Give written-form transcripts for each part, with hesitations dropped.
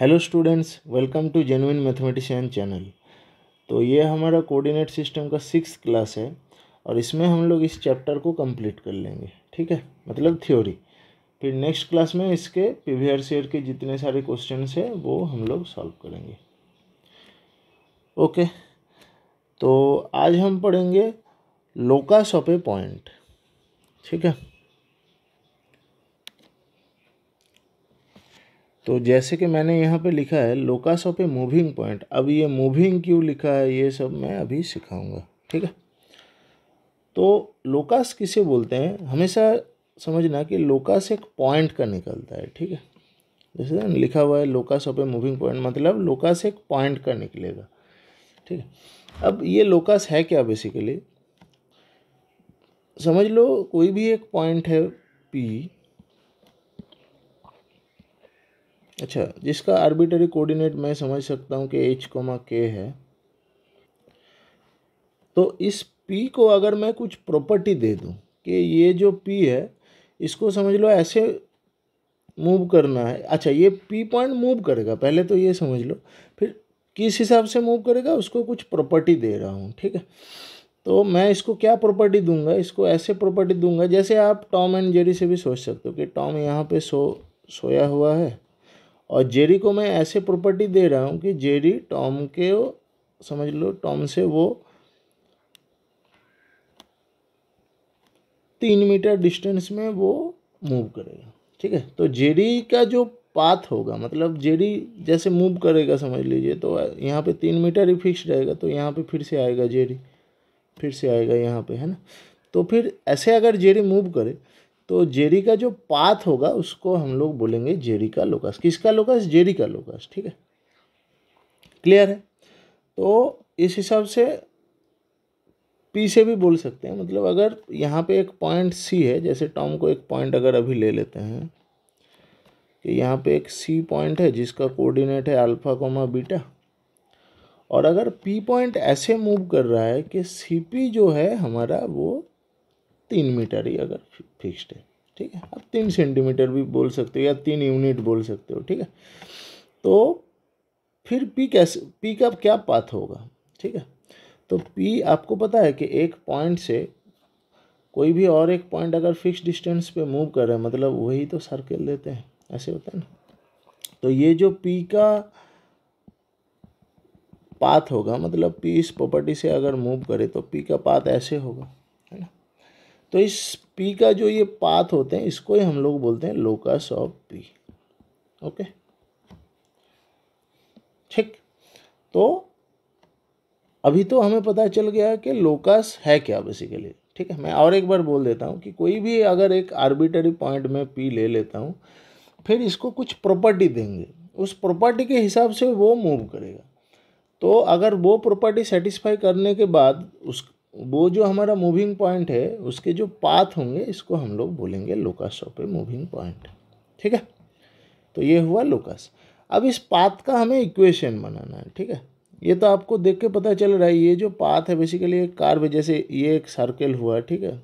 Hello students, welcome to genuine mathematician channel. तो ये हमारा कोऑर्डिनेट सिस्टम का 6th क्लास है और इसमें हम लोग इस चैप्टर को कंप्लीट कर लेंगे। ठीक है, मतलब थ्योरी। फिर नेक्स्ट क्लास में इसके प्रीवियस ईयर के जितने सारे क्वेश्चंस हैं वो हम लोग सॉल्व करेंगे। ओके, तो आज हम पढ़ेंगे लोकस ऑफ ए पॉइंट। ठीक है, तो जैसे कि मैंने यहाँ पे लिखा है locus of a moving point. अब ये मूविंग क्यों लिखा है ये सब मैं अभी सिखाऊंगा। ठीक है, तो लोकस किसे बोलते हैं, हमेशा समझना कि लोकस एक पॉइंट का निकलता है। ठीक है, जैसे लिखा हुआ है locus of a moving point, मतलब लोकस एक पॉइंट का निकलेगा। ठीक है, अब ये लोकस है क्या बेसिकली, समझ लो कोई भी एक पॉइंट है P, अच्छा, जिसका आर्बिटरी कोऑर्डिनेट मैं समझ सकता हूँ कि h, k है। तो इस P को अगर मैं कुछ प्रॉपर्टी दे दूँ कि ये जो P है इसको समझ लो ऐसे मूव करना है। अच्छा, ये P पॉइंट मूव करेगा, पहले तो ये समझ लो। फिर किस हिसाब से मूव करेगा उसको कुछ प्रॉपर्टी दे रहा हूँ। ठीक है, तो मैं इसको क्या प्रॉपर्टी दूंगा, इसको ऐसे प्रॉपर्टी दूंगा जैसे आप टॉम एंड जेरी से भी सोच सकते हो कि टॉम यहाँ पे सोया हुआ है और जेरी को मैं ऐसे प्रॉपर्टी दे रहा हूँ कि जेरी टॉम के, समझ लो टॉम से वो 3 मीटर डिस्टेंस में वो मूव करेगा। ठीक है, तो जेरी का जो पाथ होगा, मतलब जेरी जैसे मूव करेगा समझ लीजिए, तो यहाँ पे 3 मीटर ही फिक्स रहेगा, तो यहाँ पे फिर से आएगा जेरी, फिर से आएगा यहाँ पे, है ना। तो फिर ऐसे अगर जेरी मूव करे तो जेरी का जो पाथ होगा उसको हम लोग बोलेंगे जेरी का लोकस। किसका लोकस? जेरी का लोकस। ठीक है, क्लियर है। तो इस हिसाब से P से भी बोल सकते हैं, मतलब अगर यहाँ पे एक पॉइंट C है, जैसे टॉम को एक पॉइंट अगर अभी ले लेते हैं कि यहाँ पे एक C पॉइंट है जिसका कोऑर्डिनेट है अल्फा कोमा बीटा, और अगर P पॉइंट ऐसे मूव कर रहा है कि CP जो है हमारा वो 3 मीटर ही अगर फिक्स्ड है। ठीक है, आप 3 सेंटीमीटर भी बोल सकते हो या 3 यूनिट बोल सकते हो। ठीक है, तो फिर P का क्या पाथ होगा। ठीक है, तो P आपको पता है कि एक पॉइंट से कोई भी और एक पॉइंट अगर फिक्स डिस्टेंस पे मूव कर रहा है, मतलब वही तो सर्कल लेते हैं, ऐसे होता है ना। तो ये जो P का पाथ होगा, मतलब P इस प्रॉपर्टी से अगर मूव करे तो P का पाथ ऐसे होगा, है ना। तो इस P का जो ये पाथ होते हैं इसको ही हम लोग बोलते हैं लोकस ऑफ P। ओके, ठीक। तो अभी तो हमें पता चल गया कि लोकस है क्या बेसिकली। ठीक है, मैं और एक बार बोल देता हूँ कि कोई भी अगर एक आर्बिटरी पॉइंट में P ले लेता हूँ, फिर इसको कुछ प्रॉपर्टी देंगे, उस प्रॉपर्टी के हिसाब से वो मूव करेगा। तो अगर वो प्रॉपर्टी सेटिस्फाई करने के बाद वो जो हमारा मूविंग पॉइंट है उसके जो पाथ होंगे इसको हम लोग बोलेंगे locus of a moving point. ठीक है, तो ये हुआ लोकस। अब इस पाथ का हमें इक्वेशन बनाना है। ठीक है, ये तो आपको देख के पता चल रहा है, ये जो पाथ है बेसिकली एक कर्व, जैसे ये एक सर्कल हुआ। ठीक है,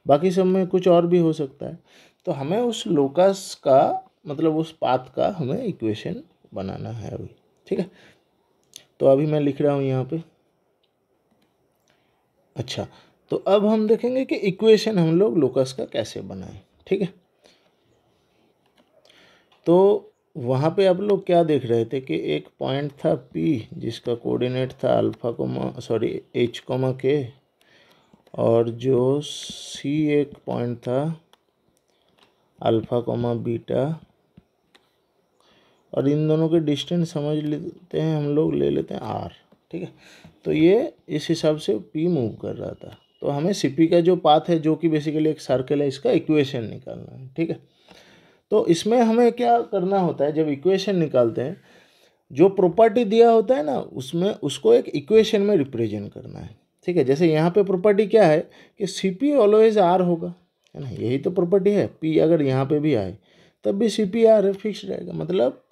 बाकी सब में कुछ और भी हो सकता है। तो हमें उस लोकस का, मतलब उस पाथ का हमें इक्वेशन बनाना है अभी। ठीक है, तो अभी मैं लिख रहा हूँ यहाँ पे। अच्छा, तो अब हम देखेंगे कि इक्वेशन हम लोग लोकस का कैसे बनाएं। ठीक है, तो वहाँ पे आप लोग क्या देख रहे थे कि एक पॉइंट था P जिसका कोऑर्डिनेट था H, K, और जो C एक पॉइंट था अल्फा बीटा, और इन दोनों के डिस्टेंस समझ लेते हैं हम लोग, ले लेते हैं R। ठीक है, तो ये इस हिसाब से P मूव कर रहा था। तो हमें CP का जो पाथ है जो कि बेसिकली एक सर्कल है, इसका इक्वेशन निकालना है। ठीक है, तो इसमें हमें क्या करना होता है, जब इक्वेशन निकालते हैं जो प्रॉपर्टी दिया होता है ना उसमें उसको एक इक्वेशन में रिप्रेजेंट करना है। ठीक है, जैसे यहाँ पे प्रॉपर्टी क्या है कि CP ऑलवेज R होगा, है ना, यही तो प्रॉपर्टी है। P अगर यहाँ पे भी आए तब भी CP R है, फिक्स रहेगा। मतलब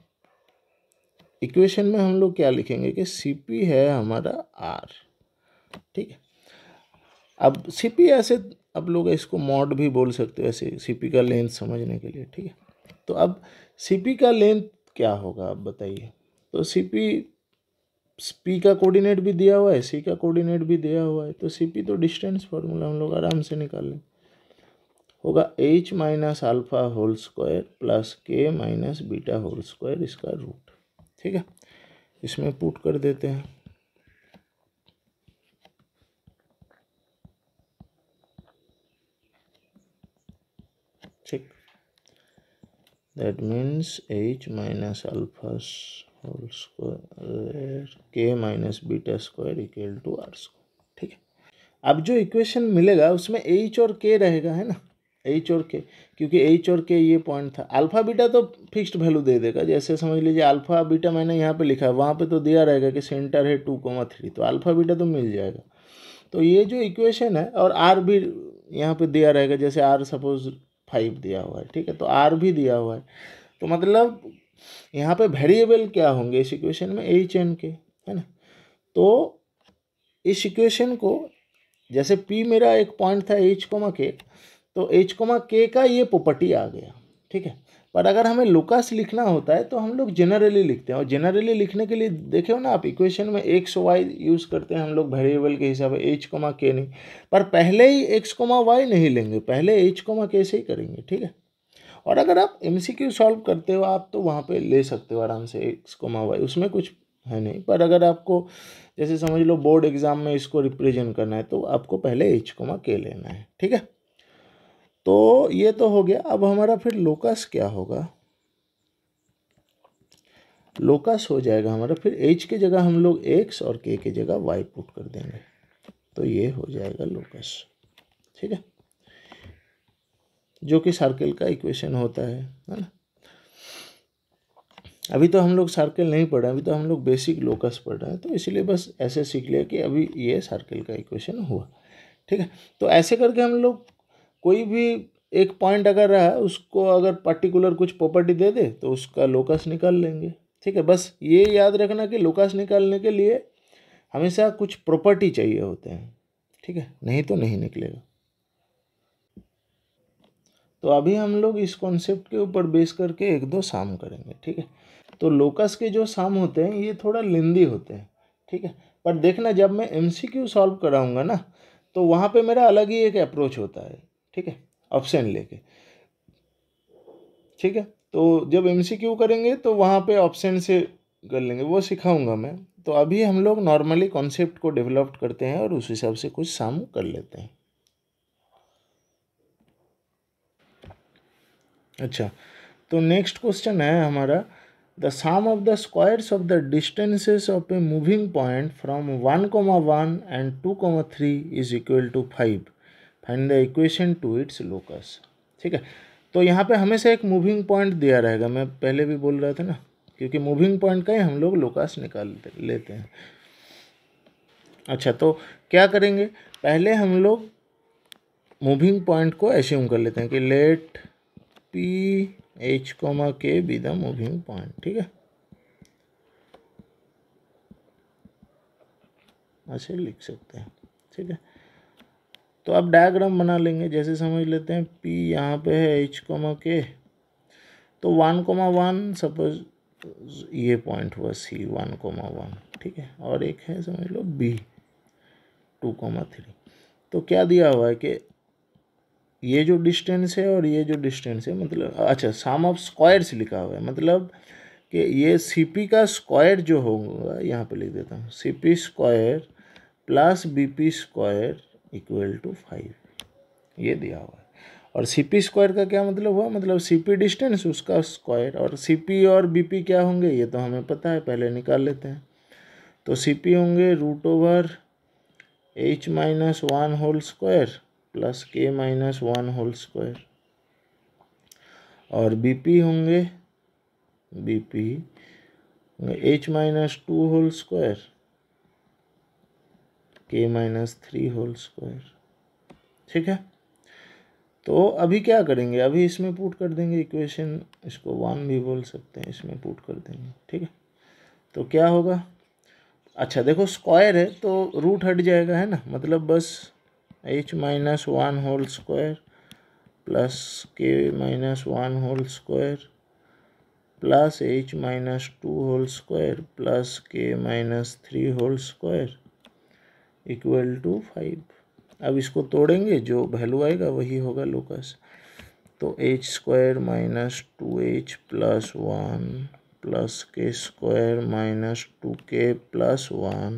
इक्वेशन में हम लोग क्या लिखेंगे कि CP है हमारा R। ठीक है, अब CP ऐसे आप लोग इसको मॉड भी बोल सकते हो, ऐसे CP का लेंथ समझने के लिए। ठीक है, तो अब CP का लेंथ क्या होगा आप बताइए। तो पी का कोऑर्डिनेट भी दिया हुआ है, सी का कोऑर्डिनेट भी दिया हुआ है, तो सी पी तो डिस्टेंस फार्मूला हम लोग आराम से निकाल लें। होगा h minus alpha whole square plus k minus beta whole square इसका रूट। ठीक है, इसमें पुट कर देते हैं। ठीक, that means h minus alpha whole square k minus beta square equal to r square. ठीक है, अब जो इक्वेशन मिलेगा उसमें h और k रहेगा, है ना, h और k, क्योंकि h और k ये पॉइंट था। अल्फा बीटा तो फिक्स्ड वैल्यू दे देगा, जैसे समझ लीजिए अल्फा बीटा मैंने यहाँ पे लिखा है, वहाँ पे तो दिया रहेगा कि सेंटर है 2,3, तो अल्फा बीटा तो मिल जाएगा। तो ये जो इक्वेशन है, और r भी यहाँ पे दिया रहेगा, जैसे r सपोज 5 दिया हुआ है, ठीक है, तो r भी दिया हुआ है। तो मतलब यहाँ पे वेरिएबल क्या होंगे इस इक्वेशन में, h एंड k, है ना। तो इस इक्वेशन को जैसे p मेरा एक पॉइंट था h, k, तो h, k का ये प्रॉपर्टी आ गया। ठीक है, पर अगर हमें लोकस लिखना होता है तो हम लोग जनरली लिखते हैं, और जनरली लिखने के लिए देखे हो ना आप, इक्वेशन में x y यूज़ करते हैं हम लोग वेरिएबल के हिसाब से, h, k नहीं, पर पहले ही x, y नहीं लेंगे, पहले h, k से ही करेंगे। ठीक है, और अगर आप MCQ सॉल्व करते हो आप, तो वहाँ पे ले सकते हो आराम से x, y, उसमें कुछ है नहीं। पर अगर आपको जैसे समझ लो बोर्ड एग्जाम में इसको रिप्रेजेंट करना है, तो आपको पहले h, k लेना है। ठीक है, तो ये तो हो गया। अब हमारा फिर लोकस क्या होगा, लोकस हो जाएगा हमारा फिर h के जगह हम लोग x और k के जगह y पुट कर देंगे, तो ये हो जाएगा लोकस। ठीक है, जो कि सर्कल का इक्वेशन होता है ना। अभी तो हम लोग सर्कल नहीं पढ़ रहे हैं, अभी तो हम लोग बेसिक लोकस पढ़ रहे हैं, तो इसलिए बस ऐसे सीख लिया कि अभी ये सर्कल का इक्वेशन हुआ। ठीक है, तो ऐसे करके हम लोग कोई भी एक पॉइंट अगर रहा, उसको अगर पर्टिकुलर कुछ प्रॉपर्टी दे दे तो उसका लोकस निकाल लेंगे। ठीक है, बस ये याद रखना कि लोकस निकालने के लिए हमेशा कुछ प्रॉपर्टी चाहिए होते हैं। ठीक है, नहीं तो नहीं निकलेगा। तो अभी हम लोग इस कॉन्सेप्ट के ऊपर बेस करके एक दो साम करेंगे। ठीक है, तो लोकस के जो साम होते हैं ये थोड़ा लेंदी होते हैं। ठीक है, पर देखना जब मैं MCQ सॉल्व कराऊंगा ना, तो वहाँ पे मेरा अलग ही एक अप्रोच होता है। ठीक है, ऑप्शन लेके। ठीक है, तो जब MCQ करेंगे तो वहाँ पे ऑप्शन से कर लेंगे, वो सिखाऊंगा मैं। तो अभी हम लोग नॉर्मली कॉन्सेप्ट को डेवलप करते हैं और उस हिसाब से कुछ साम कर लेते हैं। अच्छा, तो नेक्स्ट क्वेश्चन है हमारा, the sum of the squares of the distances of a moving point from 1,1 and 2,3 is equal to 5, find the equation to its locus. ठीक है, तो यहाँ पे हमेशा एक मूविंग पॉइंट दिया रहेगा, मैं पहले भी बोल रहा था ना, क्योंकि मूविंग पॉइंट का ही हम लोग लोकस निकाल लेते हैं। अच्छा, तो क्या करेंगे, पहले हम लोग मूविंग पॉइंट को एज्यूम कर लेते हैं कि let P h, k be the moving point. ठीक है, ऐसे लिख सकते हैं। ठीक है, तो अब डायग्राम बना लेंगे, जैसे समझ लेते हैं P यहाँ पे है h, k, तो 1,1 सपोज ये पॉइंट हुआ C 1,1। ठीक है, और एक है समझ लो B 2,3। तो क्या दिया हुआ है कि ये जो डिस्टेंस है और ये जो डिस्टेंस है, मतलब अच्छा सम ऑफ स्क्वायर्स लिखा हुआ है, मतलब कि ये CP का स्क्वायर जो होगा, यहाँ पे लिख देता हूँ, CP square plus BP square equal to 5, ये दिया हुआ है। और CP स्क्वायर का क्या मतलब हुआ, मतलब CP डिस्टेंस उसका स्क्वायर, और CP और BP क्या होंगे ये तो हमें पता है, पहले निकाल लेते हैं। तो CP होंगे √h minus 1 whole square plus k minus 1 whole square, और BP होंगे h minus 2 whole square k minus 3 whole square. ठीक है, तो अभी क्या करेंगे, अभी इसमें पुट कर देंगे इक्वेशन, इसको 1 भी बोल सकते हैं, इसमें पुट कर देंगे। ठीक है, तो क्या होगा, अच्छा देखो स्क्वायर है तो रूट हट जाएगा, है ना, मतलब बस h minus 1 whole square plus k minus 1 whole square plus h minus 2 whole square plus k minus 3 whole square equal to 5। अब इसको तोड़ेंगे, जो वैल्यू आएगा वही होगा लोकस। तो h square minus 2h plus 1 plus k square minus 2k plus 1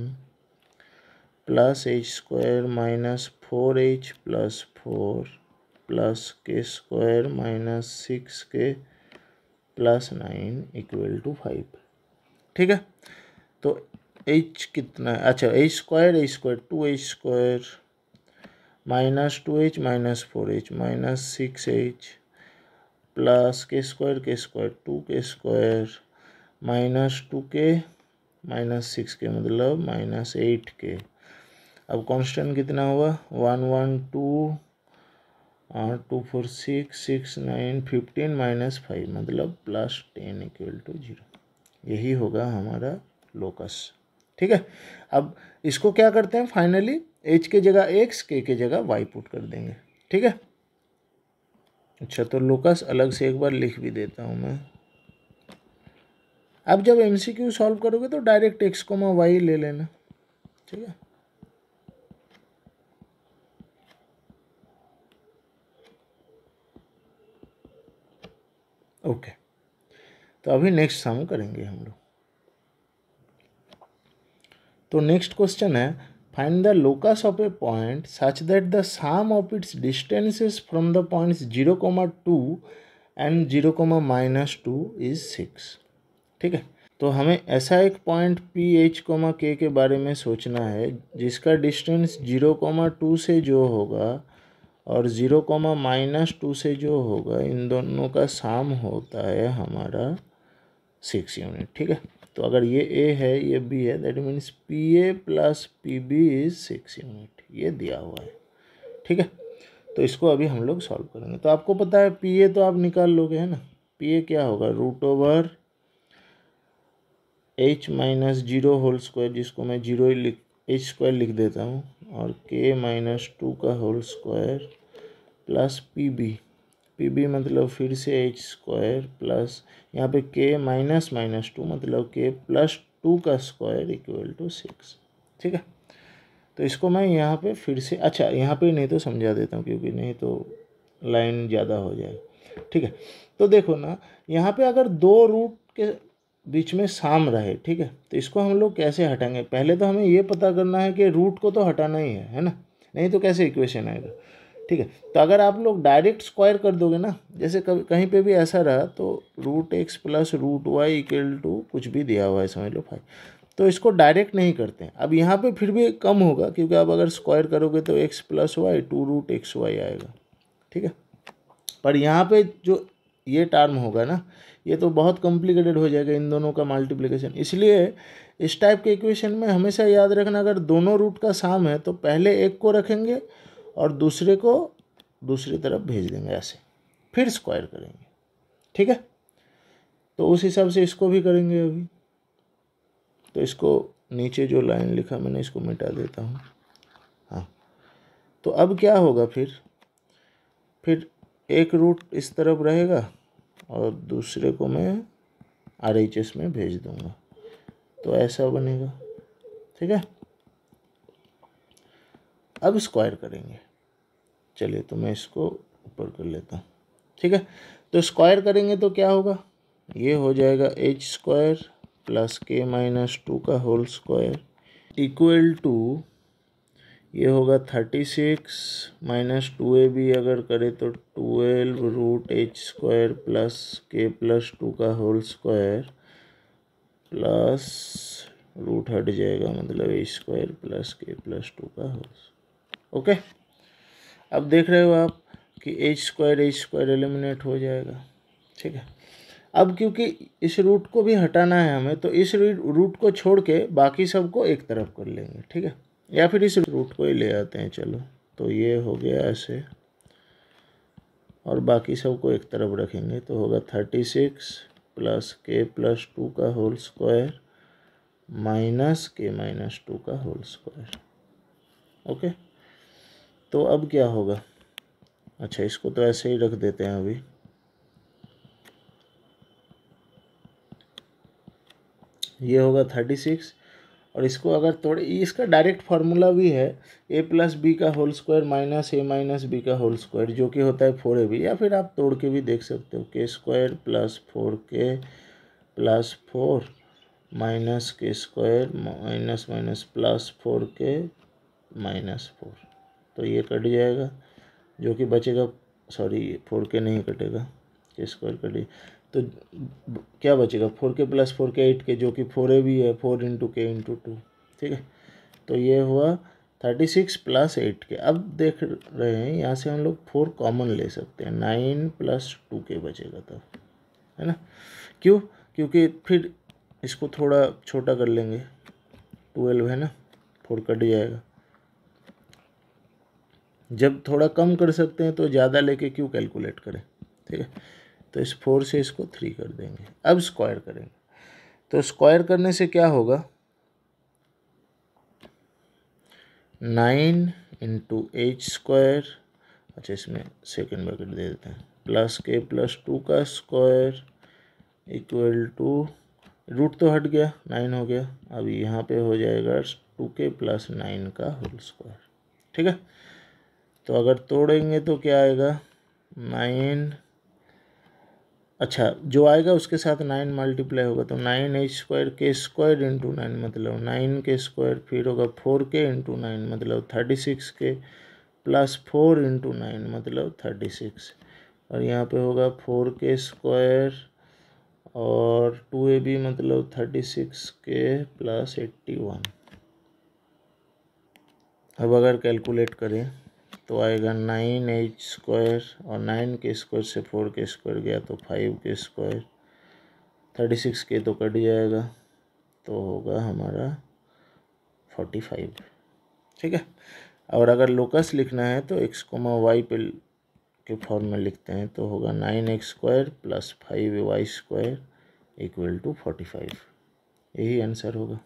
plus h square minus 4h plus 4 plus k square minus 6k plus 9 equal to 5। ठीक है, तो h कितना है, अच्छा h square 2h square minus 2h minus 4h minus 6h plus k square 2k square minus 2k minus 6k मतलब minus 8k। अब constant कितना हुआ 1 1 2 2 4 6 6 9 15 माइनस 5 मतलब प्लस 10 इक्वल टू 0। यही होगा हमारा लोकस। ठीक है, अब इसको क्या करते हैं, फाइनली h के जगह x, k के जगह y पुट कर देंगे। ठीक है, अच्छा तो लोकस अलग से एक बार लिख भी देता हूँ मैं। अब जब MCQ सॉल्व करोगे तो डायरेक्ट x, y ले लेना। ठीक है, ओके, तो अभी नेक्स्ट सम करेंगे हम लोग। तो नेक्स्ट क्वेश्चन है, find the locus of a point such that the sum of its distances from the points 0,2 and 0,-2 is 6। ठीक है, तो हमें ऐसा एक पॉइंट PH, K के बारे में सोचना है जिसका डिस्टेंस 0,2 से जो होगा और 0,-2 से जो होगा, इन दोनों का सम होता है हमारा 6 यूनिट। ठीक है, तो अगर ये A है ये B है, that means PA plus PB is 6 unit, ये दिया हुआ है। ठीक है, तो इसको अभी हम लोग सॉल्व करेंगे। तो आपको पता है PA तो आप निकाल लोगे, है ना। PA क्या होगा, root h minus 0 whole square, जिसको मैं 0 ही h स्क्वायर लिख देता हूँ, और k माइनस 2 का होल स्क्वायर प्लस PB मतलब फिर से h स्क्वायर प्लस यहाँ पे k माइनस 2 मतलब k प्लस 2 का स्क्वायर इक्वल टू 6। ठीक है, तो इसको मैं यहाँ पे फिर से, अच्छा यहाँ पे नहीं तो समझा देता हूँ क्योंकि नहीं तो लाइन ज़्यादा हो जाएगा। ठीक है, तो देखो ना, यहाँ पे अगर दो रूट के बीच में साम रहे, ठीक है, तो इसको हम लोग कैसे हटाएंगे। पहले तो हमें ये पता करना है कि रूट को तो हटाना ही है ना, नहीं तो कैसे इक्वेशन आएगा। ठीक है, तो अगर आप लोग डायरेक्ट स्क्वायर कर दोगे ना, जैसे कभी कहीं पे भी ऐसा रहा तो √x plus √y equal to कुछ भी दिया हुआ है समझ लो 5, तो इसको डायरेक्ट नहीं करते हैं। अब यहाँ पे फिर भी कम होगा क्योंकि आप अगर स्क्वायर करोगे तो x प्लस वाई 2√xy आएगा। ठीक है, पर यहाँ पे जो ये टर्म होगा ना, ये तो बहुत कॉम्प्लिकेटेड हो जाएगा इन दोनों का मल्टीप्लिकेशन। इसलिए इस टाइप के इक्वेशन में हमेशा याद रखना, अगर दोनों रूट का साम है तो पहले एक को रखेंगे और दूसरे को दूसरी तरफ भेज देंगे ऐसे, फिर स्क्वायर करेंगे। ठीक है, तो उस हिसाब से इसको भी करेंगे अभी। तो इसको नीचे जो लाइन लिखा मैंने इसको मिटा देता हूँ। हाँ, तो अब क्या होगा, फिर एक रूट इस तरफ रहेगा और दूसरे को मैं RHS में भेज दूंगा, तो ऐसा बनेगा। ठीक है, अब स्क्वायर करेंगे। चलिए तो मैं इसको ऊपर कर लेता हूँ। ठीक है, तो स्क्वायर करेंगे तो क्या होगा, ये हो जाएगा h square plus k minus 2 का होल स्क्वायर इक्वल टू, ये होगा 36 माइनस 2ab अगर करें तो 12√h square plus k plus 2 का होल स्क्वायर प्लस रूट हट जाएगा मतलब h square plus k plus 2 का होल। ओके, अब देख रहे हो आप कि h स्क्वायर एलिमिनेट हो जाएगा। ठीक है, अब क्योंकि इस रूट को भी हटाना है हमें, तो इस रूट को छोड़ के बाकी सबको एक तरफ कर लेंगे। ठीक है, या फिर इस रूट को ही ले आते हैं। चलो, तो ये हो गया ऐसे और बाकी सबको एक तरफ रखेंगे तो होगा 36 प्लस k प्लस 2 का whole square minus k minus 2 का होल स्क्वायर। ओके, तो अब क्या होगा, अच्छा इसको तो ऐसे ही रख देते हैं अभी। ये होगा 36, और इसको अगर थोड़े, इसका डायरेक्ट फार्मूला भी है a प्लस बी का whole square minus a minus b का होल स्क्वायर, जो कि होता है 4ab, या फिर आप तोड़ के भी देख सकते हो, k square plus 4k plus 4 minus k square minus minus plus 4k minus 4, तो ये कट जाएगा, जो कि बचेगा, सॉरी 4k नहीं कटेगा, k स्क्वायर कटे, तो क्या बचेगा 4k प्लस 4k 8k, जो कि 4a भी है, 4 इंटू के इंटू 2, ठीक है। तो ये हुआ 36 प्लस 8k। अब देख रहे हैं यहाँ से हम लोग 4 कॉमन ले सकते हैं, 9 प्लस 2k बचेगा तब, है ना। क्यों? क्योंकि फिर इसको थोड़ा छोटा कर लेंगे, 12 है ना, 4 कट जाएगा। जब थोड़ा कम कर सकते हैं तो ज़्यादा लेके क्यों कैलकुलेट करें, ठीक है। तो इस 4 से इसको 3 कर देंगे। अब स्क्वायर करेंगे, तो स्क्वायर करने से क्या होगा, 9 इंटू एच स्क्वायर, अच्छा इसमें सेकेंड ब्रैकेट दे देते हैं, प्लस के प्लस 2 का स्क्वायर इक्वल टू, रूट तो हट गया, 9 हो गया, अब यहाँ पे हो जाएगा 2k प्लस 9 का होल स्क्वायर, ठीक है। तो अगर तोड़ेंगे तो क्या आएगा, 9, अच्छा जो आएगा उसके साथ 9 मल्टीप्लाई होगा, तो 9h स्क्वायर के स्क्वायर इंटू 9 मतलब 9 के स्क्वायर, फिर होगा 4k इंटू 9 मतलब 36k प्लस 4 इंटू 9 मतलब 36, और यहाँ पे होगा 4k स्क्वायर और 2ab मतलब 36k प्लस 81। अब अगर कैलकुलेट करें तो आएगा 9h स्क्वायर, और 9 के स्क्वायर से 4 के स्क्वायर गया तो 5 के स्क्वायर, 36k तो कट जाएगा, तो होगा हमारा 45, ठीक है। और अगर लोकस लिखना है तो x, y पे के फॉर्म में लिखते हैं, तो होगा 9x square plus 5y square equal to 45, यही आंसर होगा।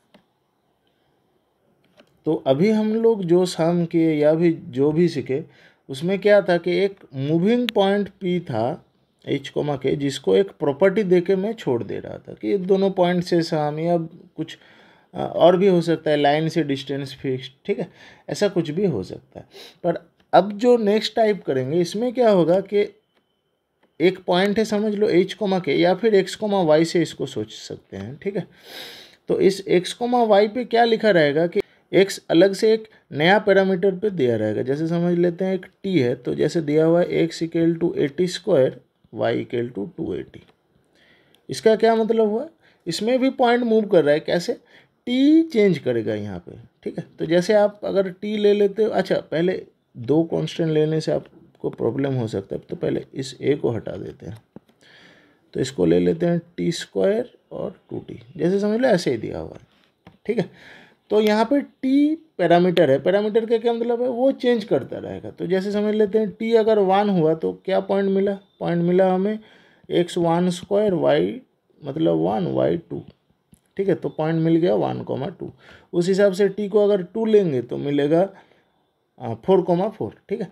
तो अभी हम लोग जो सम किए या भी जो भी सीखे, उसमें क्या था कि एक मूविंग पॉइंट P था h, के, जिसको एक प्रॉपर्टी देके मैं छोड़ दे रहा था कि दोनों पॉइंट से सम, या कुछ और भी हो सकता है, लाइन से डिस्टेंस फिक्स, ठीक है, ऐसा कुछ भी हो सकता है। पर अब जो नेक्स्ट टाइप करेंगे, इसमें क्या होगा कि एक पॉइंट है, समझ लो h, के, या फिर x, y से इसको सोच सकते हैं, ठीक है। तो इस x, y पे क्या लिखा रहेगा कि x अलग से एक नया पैरामीटर पे दिया रहेगा, जैसे समझ लेते हैं एक t है, तो जैसे दिया हुआ है x equal to 80 square, y equal to 280। इसका क्या मतलब हुआ, इसमें भी पॉइंट मूव कर रहा है, कैसे, t चेंज करेगा यहाँ पे, ठीक है। तो जैसे आप अगर t ले लेते हो, अच्छा पहले 2 कांस्टेंट लेने से आपको प्रॉब्लम हो सकता है, तो पहले इस a को हटा देते हैं, तो इसको ले लेते हैं t स्क्वायर और 2t, जैसे समझ लो ऐसे ही दिया हुआ है, ठीक है। तो यहाँ पे t पैरामीटर है, पैरामीटर का क्या मतलब है, वो चेंज करता रहेगा। तो जैसे समझ लेते हैं t अगर 1 हुआ तो क्या पॉइंट मिला, पॉइंट मिला हमें x1 स्क्वायर, y मतलब 1, y 2, ठीक है। तो पॉइंट मिल गया 1,2। उस हिसाब से t को अगर 2 लेंगे तो मिलेगा 4,4, ठीक है।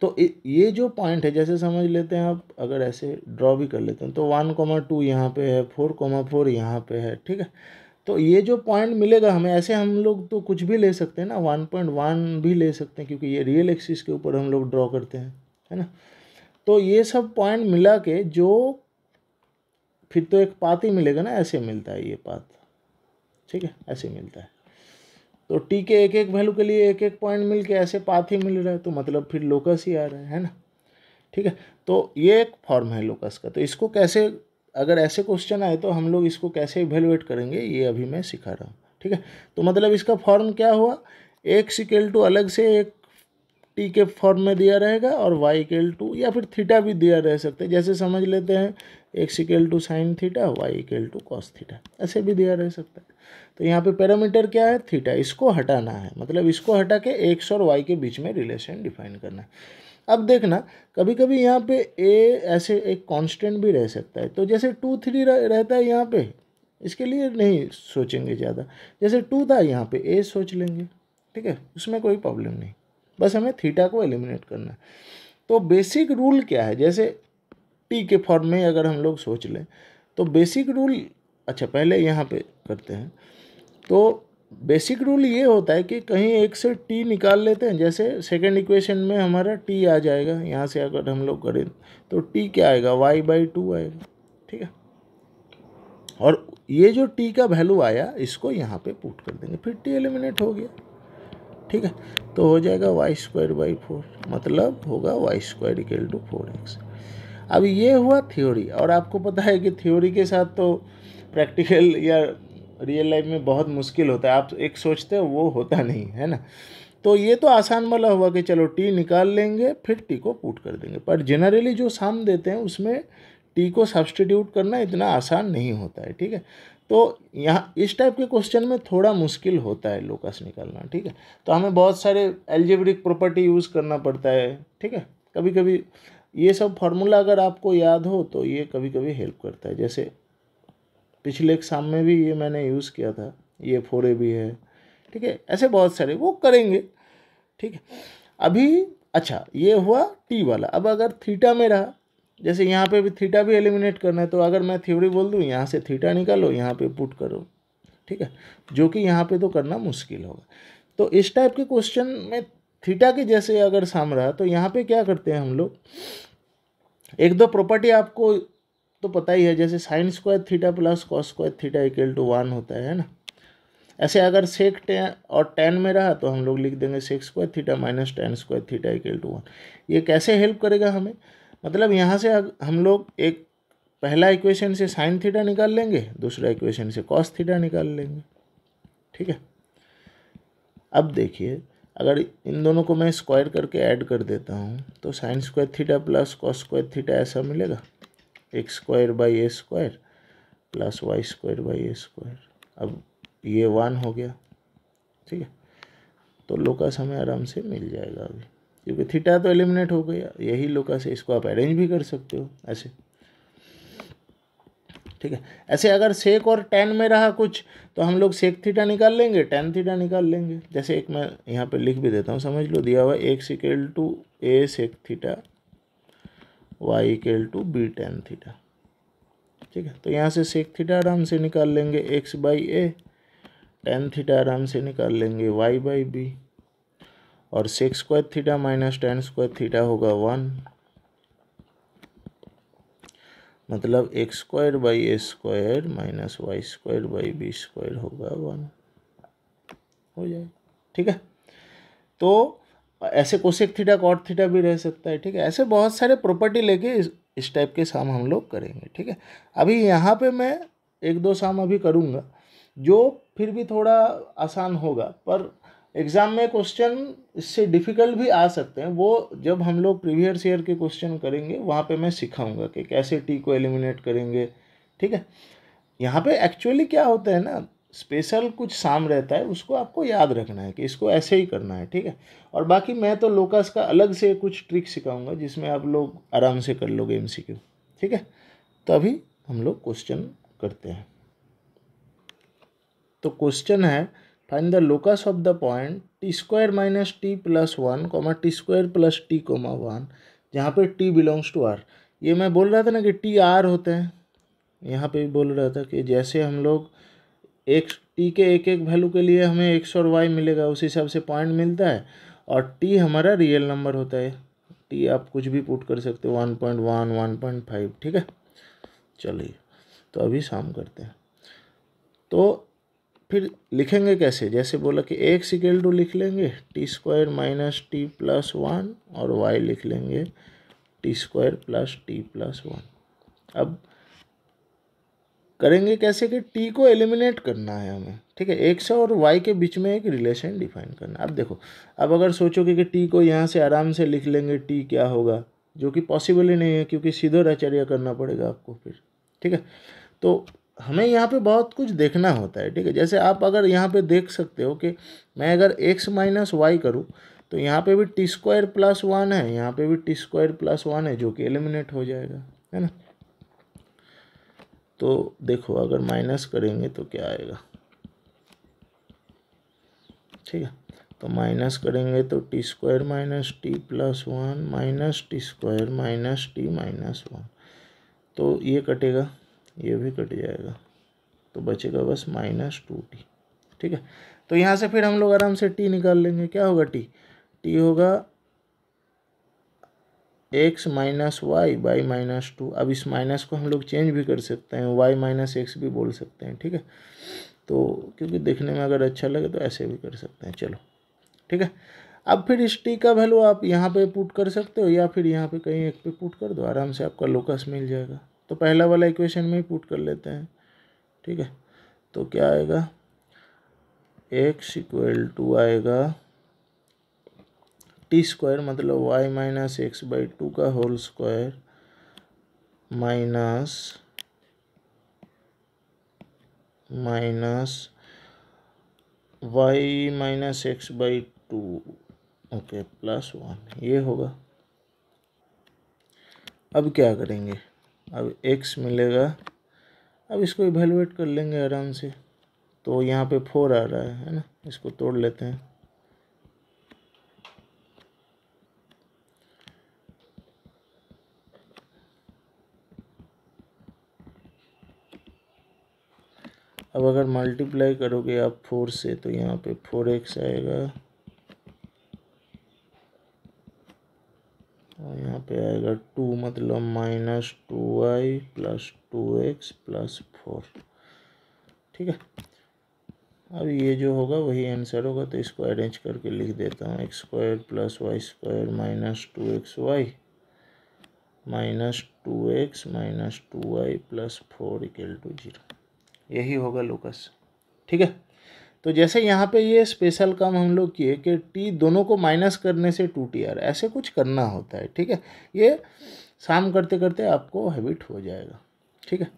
तो ये जो पॉइंट है, जैसे समझ लेते हैं आप, अगर ऐसे ड्रॉ भी कर लेते हैं, तो 1,2 यहाँ पे है, 4,4 यहाँ पे है, ठीक है। तो ये जो पॉइंट मिलेगा हमें, ऐसे हम लोग तो कुछ भी ले सकते हैं ना, 1.1 भी ले सकते हैं, क्योंकि ये रियल एक्सिस के ऊपर हम लोग ड्रॉ करते हैं, है ना। तो ये सब पॉइंट मिला के जो फिर तो एक पाथ ही मिलेगा ना, ऐसे मिलता है ये पाथ, ठीक है, ऐसे मिलता है। तो टी के एक एक वैल्यू के लिए एक एक पॉइंट मिल के ऐसे पाथ ही मिल रहा है, तो मतलब फिर लोकस ही आ रहा है ना, ठीक है। तो ये एक फॉर्म है लोकस का। तो इसको कैसे, अगर ऐसे क्वेश्चन आए तो हम लोग इसको कैसे इवेलुएट करेंगे, ये अभी मैं सिखा रहा हूँ, ठीक है। तो मतलब इसका फॉर्म क्या हुआ, एक्स इक्वल टू अलग से एक टी के फॉर्म में दिया रहेगा, और वाई इक्वल टू, या फिर थीटा भी दिया रह सकते हैं, जैसे समझ लेते हैं x equal to sine theta, y equal to cos theta, ऐसे भी दिया रह सकता है। तो यहाँ पे पैरामीटर क्या है, थीटा, इसको हटाना है, मतलब इसको हटा के एक्स और वाई के बीच में रिलेशन डिफाइन करना है। अब देखना, कभी कभी यहाँ पे ए ऐसे एक कांस्टेंट भी रह सकता है, तो जैसे 2, 3 रहता है यहाँ पे, इसके लिए नहीं सोचेंगे ज़्यादा, जैसे 2 था यहाँ पे ए सोच लेंगे, ठीक है, उसमें कोई प्रॉब्लम नहीं, बस हमें थीटा को एलिमिनेट करना है। तो बेसिक रूल क्या है, जैसे टी के फॉर्म में अगर हम लोग सोच लें, तो बेसिक रूल, अच्छा पहले यहाँ पे करते हैं। तो बेसिक रूल ये होता है कि कहीं एक से टी निकाल लेते हैं, जैसे सेकेंड इक्वेशन में हमारा टी आ जाएगा, यहाँ से अगर हम लोग करें तो टी क्या आएगा, y/2 आएगा, ठीक है। और ये जो टी का वैल्यू आया इसको यहाँ पे पुट कर देंगे, फिर टी एलिमिनेट हो गया, ठीक है। तो हो जाएगा y²/4, मतलब होगा y² = 4x। अब ये हुआ थ्योरी, और आपको पता है कि थ्योरी के साथ तो प्रैक्टिकल या रियल लाइफ में बहुत मुश्किल होता है। आप एक सोचते हो वो होता नहीं है ना। तो ये तो आसान वाला हुआ कि चलो टी निकाल लेंगे फिर टी को पुट कर देंगे, पर जनरली जो सम देते हैं उसमें टी को सब्स्टिट्यूट करना इतना आसान नहीं होता है, ठीक है। तो यहाँ इस टाइप के क्वेश्चन में थोड़ा मुश्किल होता है लोकस निकालना, ठीक है। तो हमें बहुत सारे एल्जेब्रिक प्रॉपर्टी यूज़ करना पड़ता है, ठीक है। कभी कभी ये सब फार्मूला अगर आपको याद हो तो ये कभी कभी हेल्प करता है, जैसे पिछले एग्जाम में भी ये मैंने यूज़ किया था, ये 4AB है, ठीक है। ऐसे बहुत सारे वो करेंगे, ठीक है। अभी अच्छा ये हुआ टी वाला। अब अगर थीटा में रहा, जैसे यहाँ पे भी थीटा भी एलिमिनेट करना है, तो अगर मैं थ्योरी बोल दूँ यहाँ से थीटा निकालो यहाँ पे पुट करो, ठीक है, जो कि यहाँ पे तो करना मुश्किल होगा। तो इस टाइप के क्वेश्चन में थीटा के जैसे अगर साम रहा तो यहाँ पे क्या करते हैं हम लोग, एक दो प्रॉपर्टी आपको तो पता ही है, जैसे sin² theta plus cos² theta = 1 होता है ना। ऐसे अगर सेक और tan में रहा तो हम लोग लिख देंगे sec² theta minus tan² theta = 1। ये कैसे हेल्प करेगा हमें, मतलब यहाँ से हम लोग एक पहला इक्वेशन से sin थीटा निकाल लेंगे, दूसरा इक्वेशन से cos थीटा निकाल लेंगे, ठीक है। अब देखिए अगर इन दोनों को मैं स्क्वायर करके ऐड कर देता हूँ तो sin² theta plus cos² theta ऐसा मिलेगा, x² प्लस y² अब ये 1 हो गया, ठीक है। तो लोकस हमें आराम से मिल जाएगा अभी, क्योंकि थीटा तो एलिमिनेट हो गया, यही लोकस है। इसको आप अरेंज भी कर सकते हो ऐसे, ठीक है। ऐसे अगर सेक और tan में रहा कुछ तो हम लोग सेक थीटा निकाल लेंगे, tan थीटा निकाल लेंगे। जैसे एक मैं यहाँ पे लिख भी देता हूँ, समझ लो, दिया हुआ x = a sec theta, y = b tan theta, ठीक है। तो यहाँ से सेक थीटा आराम से निकाल लेंगे x/a, tan थीटा आराम से निकाल लेंगे y/b, और sec² theta minus tan² theta होगा 1, मतलब x² माइनस y² होगा 1, हो जाए, ठीक है। तो ऐसे कोसेक थीटा कॉट थीटा भी रह सकता है, ठीक है। ऐसे बहुत सारे प्रॉपर्टी लेके इस टाइप के साम हम लोग करेंगे, ठीक है। अभी यहाँ पे मैं एक दो साम अभी करूँगा जो फिर भी थोड़ा आसान होगा, पर एग्ज़ाम में क्वेश्चन इससे डिफ़िकल्ट भी आ सकते हैं। वो जब हम लोग प्रीवियस ईयर के क्वेश्चन करेंगे वहाँ पे मैं सिखाऊंगा कि कैसे टी को एलिमिनेट करेंगे, ठीक है। यहाँ पे एक्चुअली क्या होता है ना, स्पेशल कुछ साम रहता है, उसको आपको याद रखना है कि इसको ऐसे ही करना है, ठीक है। और बाकी मैं तो लोकस का अलग से कुछ ट्रिक सिखाऊंगा जिसमें आप लोग आराम से कर लोगे MCQ, ठीक है। तो अभी हम लोग क्वेश्चन करते हैं। तो क्वेश्चन है find the locus of the point t² minus t plus 1 t² plus t 1 जहाँ पे t बिलोंग्स टू r। ये मैं बोल रहा था ना कि t r होते हैं, यहाँ पे भी बोल रहा था कि जैसे हम लोग t के एक एक वैल्यू के लिए हमें x और y मिलेगा, उस हिसाब से पॉइंट मिलता है, और t हमारा रियल नंबर होता है। t आप कुछ भी पुट कर सकते हो, 1.1 1.5, ठीक है। चलिए तो अभी शाम करते हैं। तो फिर लिखेंगे कैसे, जैसे बोला कि x = लिख लेंगे t² माइनस t प्लस 1 और y लिख लेंगे t² प्लस t प्लस 1। अब करेंगे कैसे कि t को एलिमिनेट करना है हमें, ठीक है। x और y के बीच में एक रिलेशन डिफाइन करना। अब देखो, अब अगर सोचोगे कि t को यहाँ से आराम से लिख लेंगे, t क्या होगा, जो कि पॉसिबल ही नहीं है क्योंकि सीधोराचर्या करना पड़ेगा आपको फिर, ठीक है। तो हमें यहाँ पे बहुत कुछ देखना होता है, ठीक है। जैसे आप अगर यहाँ पे देख सकते हो कि मैं अगर x माइनस वाई करूँ तो यहाँ पे भी t² प्लस 1 है, यहाँ पे भी t² प्लस 1 है, जो कि एलिमिनेट हो जाएगा, है ना। तो देखो अगर माइनस करेंगे तो क्या आएगा, ठीक है। तो माइनस करेंगे तो t² minus t plus 1 minus t² minus t minus 1, तो ये कटेगा, ये भी कट जाएगा, तो बचेगा बस -2t। ठीक है, तो यहाँ से फिर हम लोग आराम से t निकाल लेंगे। क्या होगा t होगा x माइनस वाई बाई -2। अब इस माइनस को हम लोग चेंज भी कर सकते हैं, y माइनस एक्स भी बोल सकते हैं। ठीक है, तो क्योंकि देखने में अगर अच्छा लगे तो ऐसे भी कर सकते हैं। चलो ठीक है, अब फिर इस t का वैल्यू आप यहाँ पे पुट कर सकते हो या फिर यहाँ पे कहीं एक पे पुट कर दो, आराम से आपका लोकस मिल जाएगा। तो पहला वाला इक्वेशन में ही पुट कर लेते हैं। ठीक है, तो क्या आएगा, x इक्वल टू आएगा टी स्क्वायर मतलब y माइनस एक्स बाई 2 का whole square minus y minus x by 2 okay plus 1, ये होगा। अब क्या करेंगे, अब x मिलेगा, अब इसको इवेलुएट कर लेंगे आराम से। तो यहाँ पे 4 आ रहा है ना, इसको तोड़ लेते हैं। अब अगर मल्टीप्लाई करोगे आप 4 से तो यहाँ पे 4x आएगा और यहाँ पे आएगा 2 मतलब -2y प्लस 2x प्लस 4। ठीक है, अब ये जो होगा वही आंसर होगा, तो इसको अरेंज करके लिख देता हूँ। x square plus y square minus 2xy minus 2x minus 2y plus 4 equal to 0, यही होगा लोकस। ठीक है, तो जैसे यहाँ पे ये स्पेशल काम हम लोग किए कि t दोनों को माइनस करने से 2t आ रहा है, ऐसे कुछ करना होता है। ठीक है, ये शाम करते करते आपको हैबिट हो जाएगा। ठीक है,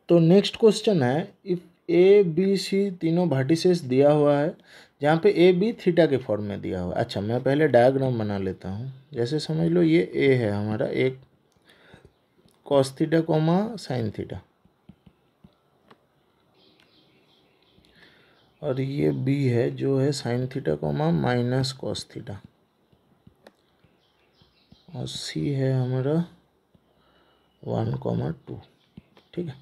तो नेक्स्ट क्वेश्चन है, इफ ए बी सी तीनों वर्टिसेस दिया हुआ है जहाँ पे ए बी थीटा के फॉर्म में दिया हुआ है। अच्छा, मैं पहले डायग्राम बना लेता हूँ। जैसे समझ लो ये ए है हमारा, एक cos theta coma sine theta, और ये बी है जो है sine theta comma minus cos theta, और सी है हमारा 1,2। ठीक है,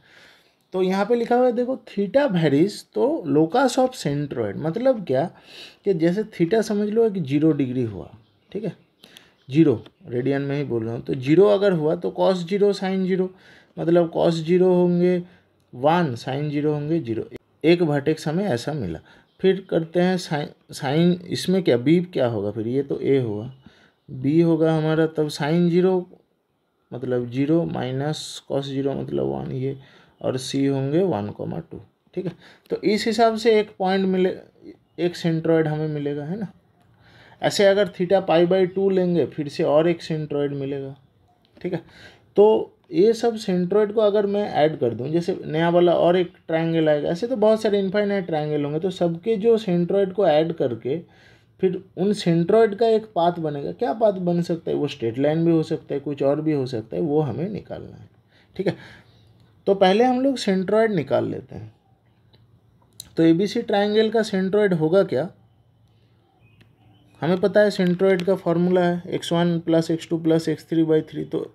तो यहाँ पे लिखा हुआ है देखो, थीटा वेरीज तो लोकस ऑफ सेंट्रोइड, मतलब क्या कि जैसे थीटा समझ लो कि 0 डिग्री हुआ। ठीक है, 0 रेडियन में ही बोल रहा हूँ, तो 0 अगर हुआ तो कॉस 0 साइन 0, मतलब कॉस 0 होंगे 1, साइन 0 होंगे 0। एक वर्टेक्स हमें ऐसा मिला। फिर करते हैं साइन इसमें क्या बी क्या होगा, फिर ये तो ए होगा, बी होगा हमारा तब साइन 0 मतलब 0 माइनस कॉस 0 मतलब 1 ये, और सी होंगे 1,2। ठीक है, तो इस हिसाब से एक पॉइंट मिले, एक सेंट्रॉइड हमें मिलेगा, है ना। ऐसे अगर थीटा π/2 लेंगे फिर से और एक सेंट्रॉइड मिलेगा। ठीक है, तो ये सब सेंट्रॉइड को अगर मैं ऐड कर दूं, जैसे नया वाला और एक ट्रायंगल आएगा, ऐसे तो बहुत सारे इनफाइनाइट ट्रायंगल होंगे, तो सबके जो सेंट्रॉइड को ऐड करके फिर उन सेंट्रॉइड का एक पाथ बनेगा। क्या पाथ बन सकता है, वो स्ट्रेट लाइन भी हो सकता है, कुछ और भी हो सकता है, वो हमें निकालना है। ठीक है, तो पहले हम लोग सेंट्रॉइड निकाल लेते हैं। तो एबीसी ट्रायंगल का सेंट्रॉइड होगा क्या, हमें पता है सेंट्रॉइड का फॉर्मूला है x1 plus x2 plus x3/3। तो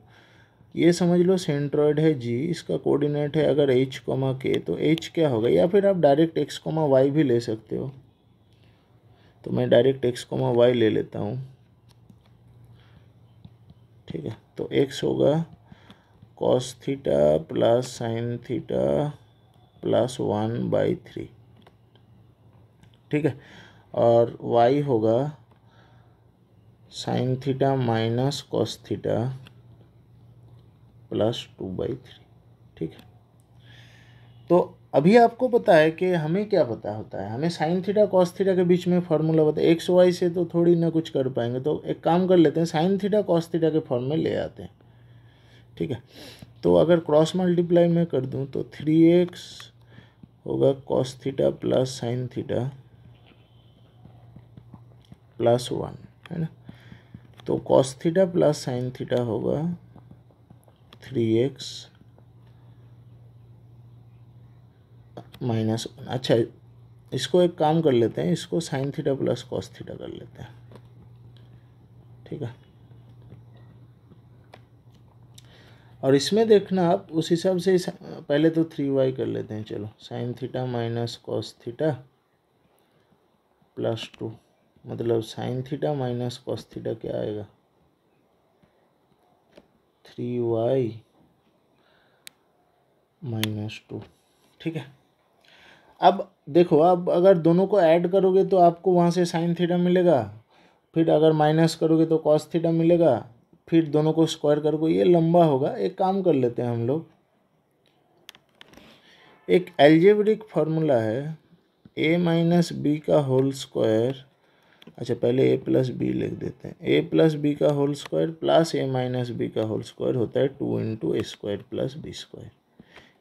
ये समझ लो सेंट्रॉइड है जी, इसका कोऑर्डिनेट है अगर h, k, तो h क्या होगा, या फिर आप डायरेक्ट x, y भी ले सकते हो। तो मैं डायरेक्ट x, y ले लेता हूँ। ठीक है, तो x होगा cos theta plus sine theta plus 1/3। ठीक है, और y होगा sign theta minus cos theta plus 2/3। ठीक है, तो अभी आपको पता है कि हमें क्या पता होता है, हमें साइन थीटा कॉस थीटा के बीच में फॉर्मूला पता है। एक्स वाई से तो थोड़ी ना कुछ कर पाएंगे, तो एक काम कर लेते हैं, साइन थीटा कॉस थीटा के फॉर्म में ले आते हैं। ठीक है, तो अगर क्रॉस मल्टीप्लाई मैं कर दूं तो 3x होगा cos theta plus sine theta plus 1, है ना। तो cos theta plus sine theta होगा 3x माइनस 1। अच्छा, इसको एक काम कर लेते हैं, इसको sine theta plus cos theta कर लेते हैं। ठीक है, और इसमें देखना आप उस हिसाब से पहले तो 3y कर लेते हैं। चलो sign theta minus cos theta plus 2, मतलब sign theta minus cos theta क्या आएगा 3y माइनस 2। ठीक है, अब देखो, अब अगर दोनों को ऐड करोगे तो आपको वहाँ से साइन थीटा मिलेगा, फिर अगर माइनस करोगे तो कॉस थीटा मिलेगा, फिर दोनों को स्क्वायर करोगे, ये लंबा होगा। एक काम कर लेते हैं हम लोग, एक एल्जेब्रिक फार्मूला है a माइनस बी का होल स्क्वायर। अच्छा पहले a प्लस बी लिख देते हैं। a प्लस बी का whole square plus a minus b का होल स्क्वायर होता है 2 into a square plus b square.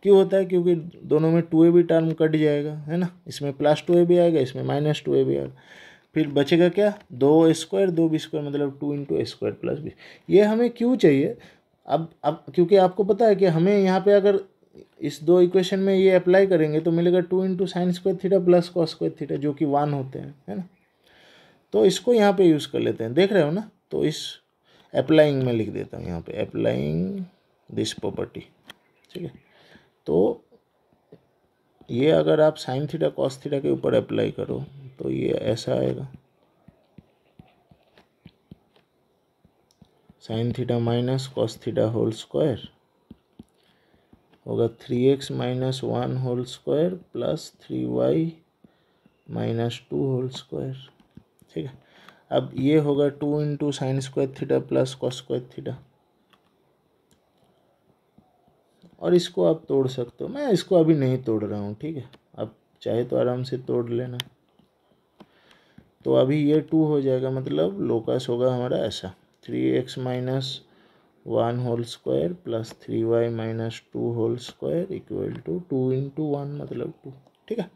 क्यों होता है? क्योंकि दोनों में 2ab टर्म कट जाएगा, है ना, इसमें प्लस 2ab आएगा, इसमें माइनस 2ab आएगा, फिर बचेगा क्या 2 स्क्वायर 2b स्क्वायर, मतलब 2 into a square plus B. ये हमें क्यों चाहिए? अब क्योंकि आपको पता है कि हमें यहाँ पे अगर इस दो इक्वेशन में ये अप्लाई करेंगे तो मिलेगा 2 into sine square theta plus cos square theta, जो कि 1 होते हैं, है ना। तो इसको यहाँ पे यूज़ कर लेते हैं, देख रहे हो ना। तो इस अप्लाइंग में लिख देता हूँ यहाँ पे, अप्लाइंग दिस प्रॉपर्टी। ठीक है, तो ये अगर आप साइन थीटा कॉस थीटा के ऊपर अप्लाई करो तो ये ऐसा आएगा, sine theta minus cos theta whole square होगा 3x minus 1 whole square plus 3y minus 2 whole square. ठीक है, अब ये होगा 2 into sine square theta plus cos square theta. और इसको आप तोड़ सकते हो, मैं इसको अभी नहीं तोड़ रहा हूँ। ठीक है, आप चाहे तो आराम से तोड़ लेना। तो अभी ये 2 हो जाएगा, मतलब लोकस होगा हमारा ऐसा 3x minus 1 whole square plus 3y minus 2 whole square equal to 2 into 1 मतलब 2। ठीक है,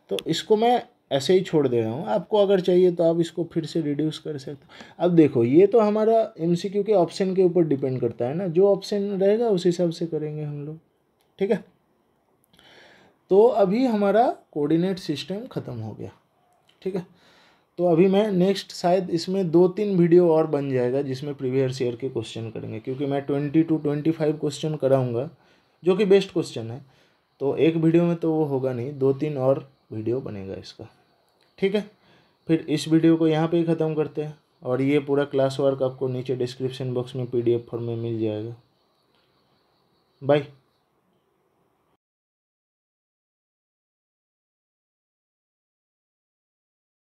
तो इसको मैं ऐसे ही छोड़ दे रहा हूँ, आपको अगर चाहिए तो आप इसको फिर से रिड्यूस कर सकते हो। अब देखो, ये तो हमारा एमसीक्यू के ऑप्शन के ऊपर डिपेंड करता है ना, जो ऑप्शन रहेगा उस हिसाब से करेंगे हम लोग। ठीक है, तो अभी हमारा कोऑर्डिनेट सिस्टम ख़त्म हो गया। ठीक है, तो अभी मैं नेक्स्ट शायद इसमें 2-3 वीडियो और बन जाएगा जिसमें प्रीवियस ईयर के क्वेश्चन करेंगे, क्योंकि मैं 20 to 25 क्वेश्चन कराऊंगा जो कि बेस्ट क्वेश्चन है। तो एक वीडियो में तो वो होगा नहीं, 2-3 और वीडियो बनेगा इसका। ठीक है, फिर इस वीडियो को यहाँ पे ही ख़त्म करते हैं, और ये पूरा क्लास वर्क आपको नीचे डिस्क्रिप्शन बॉक्स में PDF फॉर्म में मिल जाएगा। बाय।